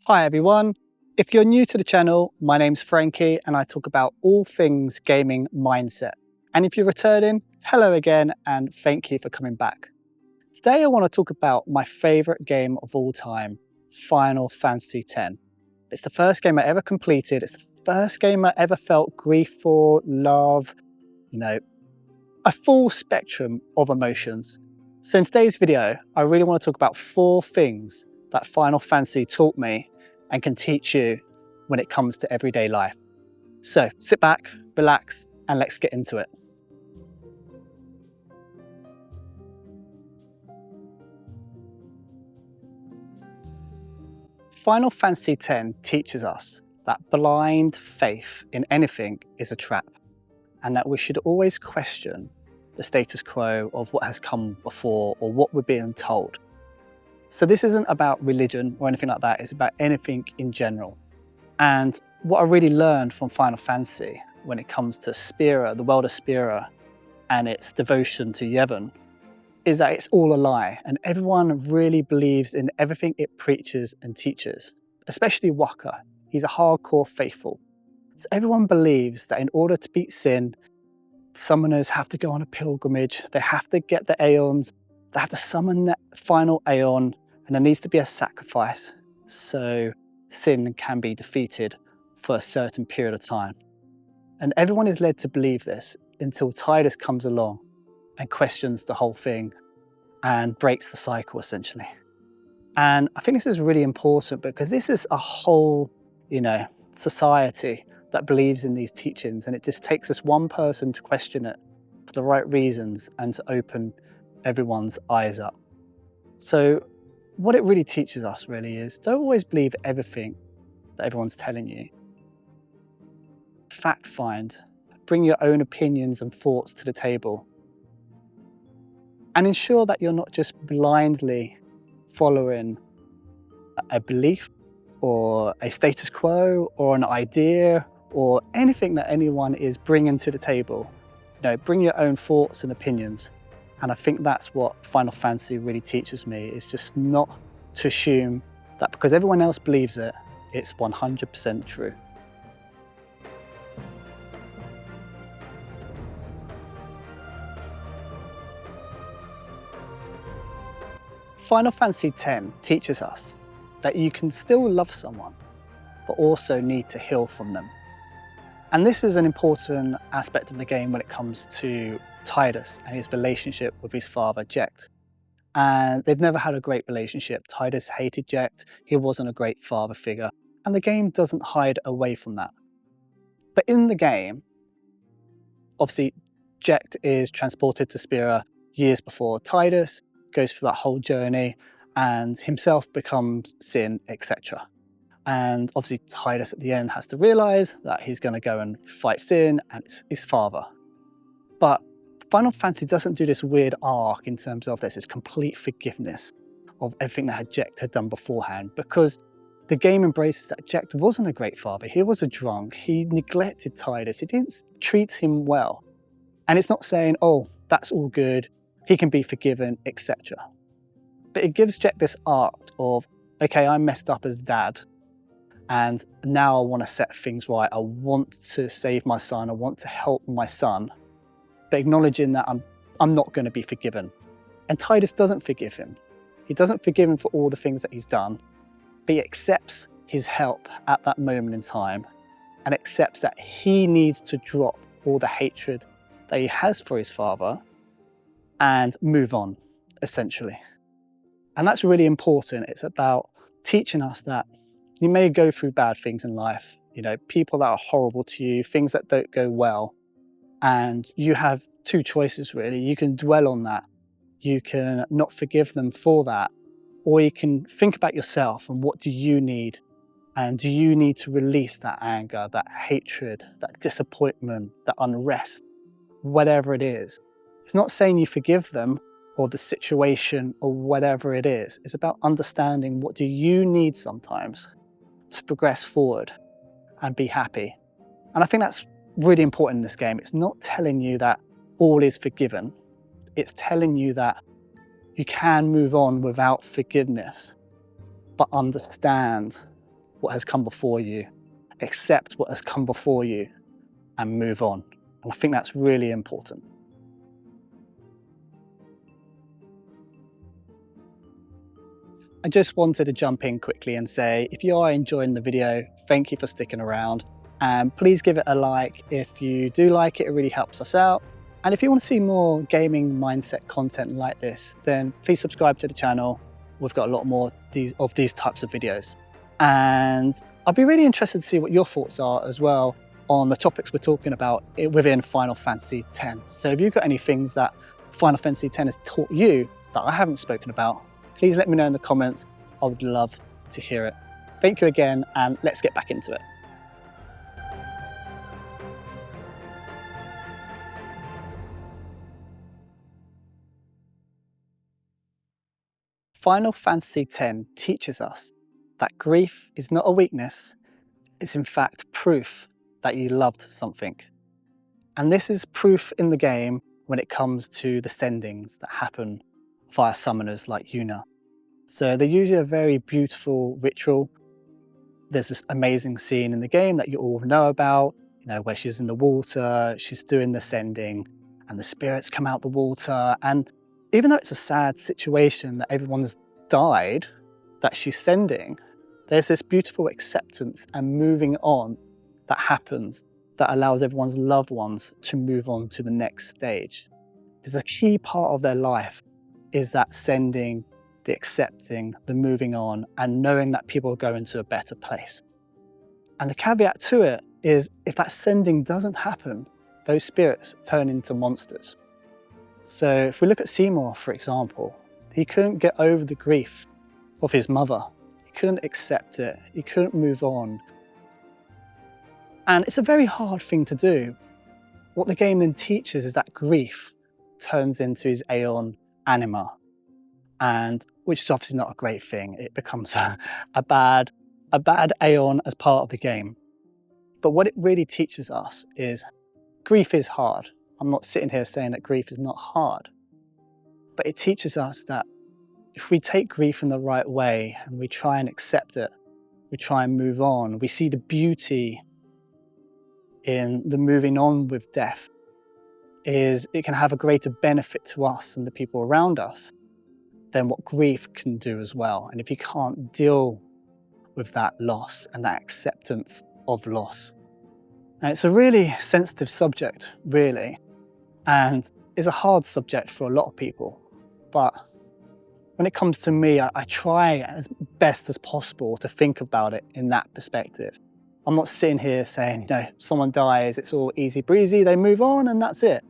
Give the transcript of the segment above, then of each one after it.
Hi everyone. If you're new to the channel, my name's Frankie and I talk about all things gaming mindset. And if you're returning, hello again and thank you for coming back. Today I want to talk about my favorite game of all time, Final Fantasy X. It's the first game I ever completed. It's the first game I ever felt grief for, love, a full spectrum of emotions. So in today's video, I really want to talk about 4 things that Final Fantasy taught me and can teach you when it comes to everyday life. So sit back, relax, and let's get into it. Final Fantasy X teaches us that blind faith in anything is a trap, and that we should always question the status quo of what has come before or what we're being told. So this isn't about religion or anything like that, it's about anything in general. And what I really learned from Final Fantasy when it comes to Spira, the world of Spira, and its devotion to Yevon, is that it's all a lie, and everyone really believes in everything it preaches and teaches, especially Waka. He's a hardcore faithful. So everyone believes that in order to beat sin, summoners have to go on a pilgrimage, they have to get the Aeons, they have to summon that final Aeon, and there needs to be a sacrifice so sin can be defeated for a certain period of time. And everyone is led to believe this until Tidus comes along and questions the whole thing and breaks the cycle essentially. And I think this is really important because this is a whole, society that believes in these teachings, and it just takes us one person to question it for the right reasons and to open everyone's eyes up. So what it really teaches us really is don't always believe everything that everyone's telling you. Fact find, bring your own opinions and thoughts to the table, and ensure that you're not just blindly following a belief or a status quo or an idea or anything that anyone is bringing to the table. Bring your own thoughts and opinions. And I think that's what Final Fantasy really teaches me, is just not to assume that because everyone else believes it, it's 100% true. Final Fantasy X teaches us that you can still love someone, but also need to heal from them. And this is an important aspect of the game when it comes to Tidus and his relationship with his father, Jecht. And they've never had a great relationship. Tidus hated Jecht, he wasn't a great father figure, and the game doesn't hide away from that. But in the game, obviously, Jecht is transported to Spira years before Tidus, goes through that whole journey, and himself becomes Sin, etc. And obviously Tidus at the end has to realise that he's going to go and fight Sin and it's his father. But Final Fantasy doesn't do this weird arc in terms of this complete forgiveness of everything that Jecht had done beforehand, because the game embraces that Jecht wasn't a great father. He was a drunk, he neglected Tidus, he didn't treat him well. And it's not saying, oh, that's all good, he can be forgiven, etc. But it gives Jecht this arc of, okay, I messed up as dad, and now I want to set things right. I want to save my son, I want to help my son, but acknowledging that I'm not going to be forgiven. And Tidus doesn't forgive him. He doesn't forgive him for all the things that he's done, but he accepts his help at that moment in time and accepts that he needs to drop all the hatred that he has for his father and move on, essentially. And that's really important. It's about teaching us that you may go through bad things in life, people that are horrible to you, things that don't go well, and you have 2 choices really. You can dwell on that, you can not forgive them for that, or you can think about yourself and what do you need, and do you need to release that anger, that hatred, that disappointment, that unrest, whatever it is. It's not saying you forgive them or the situation or whatever it is. It's about understanding what do you need sometimes to progress forward and be happy. And I think that's really important in this game. It's not telling you that all is forgiven. It's telling you that you can move on without forgiveness, but understand what has come before you, accept what has come before you, and move on. And I think that's really important. I just wanted to jump in quickly and say, if you are enjoying the video, thank you for sticking around. And please give it a like. If you do like it, it really helps us out. And if you want to see more gaming mindset content like this, then please subscribe to the channel. We've got a lot more of these types of videos. And I'd be really interested to see what your thoughts are as well on the topics we're talking about within Final Fantasy X. So if you've got any things that Final Fantasy X has taught you that I haven't spoken about, please let me know in the comments. I would love to hear it. Thank you again, and let's get back into it. Final Fantasy X teaches us that grief is not a weakness, it's in fact proof that you loved something. And this is proof in the game when it comes to the sendings that happen via summoners like Yuna. So they're usually a very beautiful ritual. There's this amazing scene in the game that you all know about, where she's in the water, she's doing the sending, and the spirits come out the water. And even though it's a sad situation that everyone's died, that she's sending, there's this beautiful acceptance and moving on that happens that allows everyone's loved ones to move on to the next stage. Because a key part of their life is that sending, the accepting, the moving on, and knowing that people are going to a better place. And the caveat to it is, if that sending doesn't happen, those spirits turn into monsters. So if we look at Seymour, for example, he couldn't get over the grief of his mother. He couldn't accept it. He couldn't move on. And it's a very hard thing to do. What the game then teaches is that grief turns into his Aeon anima, and which is obviously not a great thing. It becomes a bad Aeon as part of the game. But what it really teaches us is grief is hard. I'm not sitting here saying that grief is not hard, but it teaches us that if we take grief in the right way and we try and accept it, we try and move on, we see the beauty in the moving on with death, is it can have a greater benefit to us and the people around us than what grief can do as well. And if you can't deal with that loss and that acceptance of loss. And it's a really sensitive subject, really, and it's a hard subject for a lot of people. But when it comes to me, I try as best as possible to think about it in that perspective. I'm not sitting here saying, someone dies, it's all easy breezy, they move on and that's it.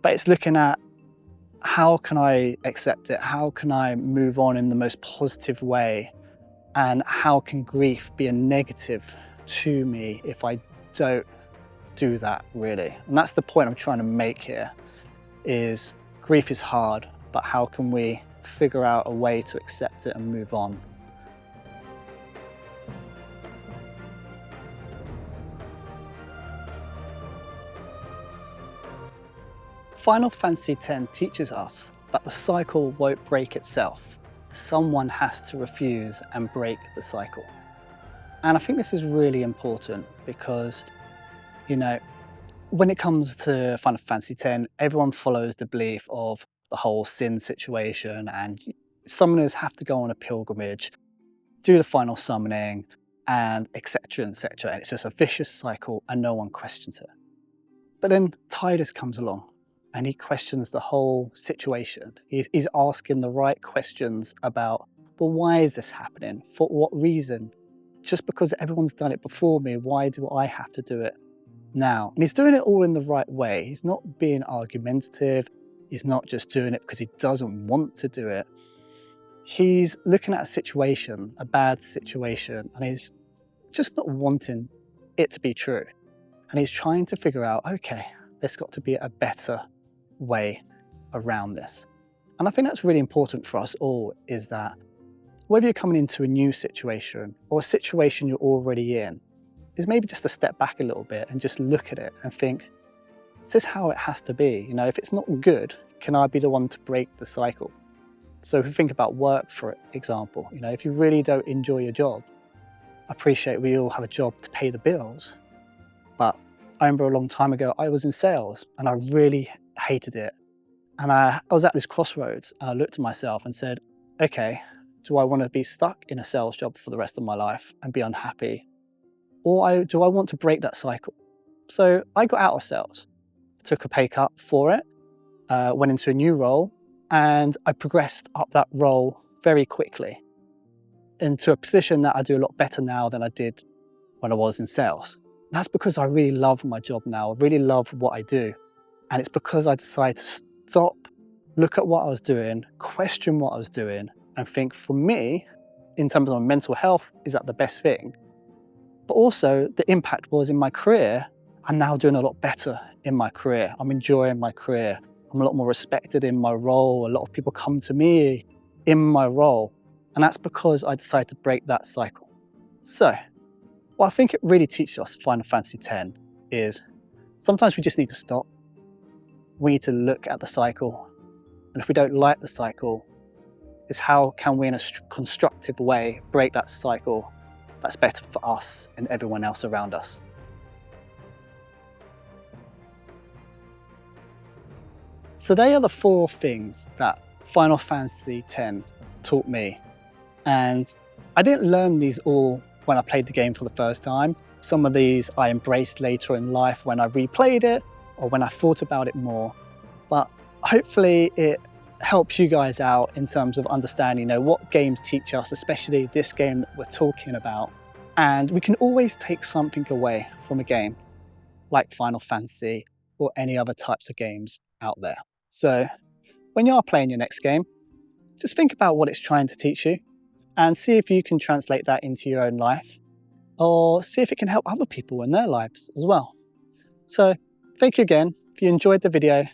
But it's looking at, how can I accept it? How can I move on in the most positive way? And how can grief be a negative to me if I don't do that, really? And that's the point I'm trying to make here, is grief is hard, but how can we figure out a way to accept it and move on? Final Fantasy X teaches us that the cycle won't break itself. Someone has to refuse and break the cycle. And I think this is really important because, when it comes to Final Fantasy X, everyone follows the belief of the whole sin situation, and summoners have to go on a pilgrimage, do the final summoning, and etc, etc. And it's just a vicious cycle and no one questions it. But then Tidus comes along and he questions the whole situation. He's asking the right questions about, well, why is this happening? For what reason? Just because everyone's done it before me, why do I have to do it now? And he's doing it all in the right way. He's not being argumentative. He's not just doing it because he doesn't want to do it. He's looking at a situation, a bad situation, and he's just not wanting it to be true. And he's trying to figure out, okay, there's got to be a better way around this. And I think that's really important for us all, is that whether you're coming into a new situation or a situation you're already in, is maybe just to step back a little bit and just look at it and think, is this how it has to be? If it's not good, can I be the one to break the cycle? So if we think about work, for example, if you really don't enjoy your job, I appreciate we all have a job to pay the bills, but I remember a long time ago, I was in sales and I really hated it. And I was at this crossroads. I looked at myself and said, okay, do I want to be stuck in a sales job for the rest of my life and be unhappy? Or do I want to break that cycle? So I got out of sales, took a pay cut for it, went into a new role, and I progressed up that role very quickly into a position that I do a lot better now than I did when I was in sales. And that's because I really love my job now. I really love what I do. And it's because I decided to stop, look at what I was doing, question what I was doing, and think, for me, in terms of my mental health, is that the best thing? But also the impact was in my career. I'm now doing a lot better in my career. I'm enjoying my career. I'm a lot more respected in my role. A lot of people come to me in my role. And that's because I decided to break that cycle. So what I think it really teaches us, Final Fantasy X, is sometimes we just need to stop. We need to look at the cycle. And if we don't like the cycle, it's how can we in a constructive way break that cycle that's better for us and everyone else around us. So they are the 4 things that Final Fantasy X taught me. And I didn't learn these all when I played the game for the first time. Some of these I embraced later in life when I replayed it or when I thought about it more. But hopefully it helps you guys out in terms of understanding, what games teach us, especially this game that we're talking about. And we can always take something away from a game like Final Fantasy or any other types of games out there. So when you are playing your next game, just think about what it's trying to teach you and see if you can translate that into your own life, or see if it can help other people in their lives as well. So thank you again. If you enjoyed the video,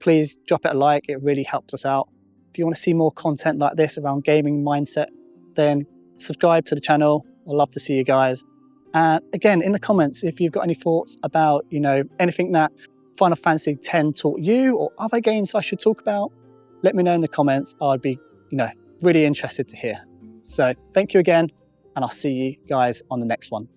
please drop it a like. It really helps us out. If you want to see more content like this around gaming mindset, then subscribe to the channel. I'd love to see you guys. And again, in the comments, if you've got any thoughts about, anything that Final Fantasy X taught you or other games I should talk about, let me know in the comments. I'd be, really interested to hear. So thank you again, and I'll see you guys on the next one.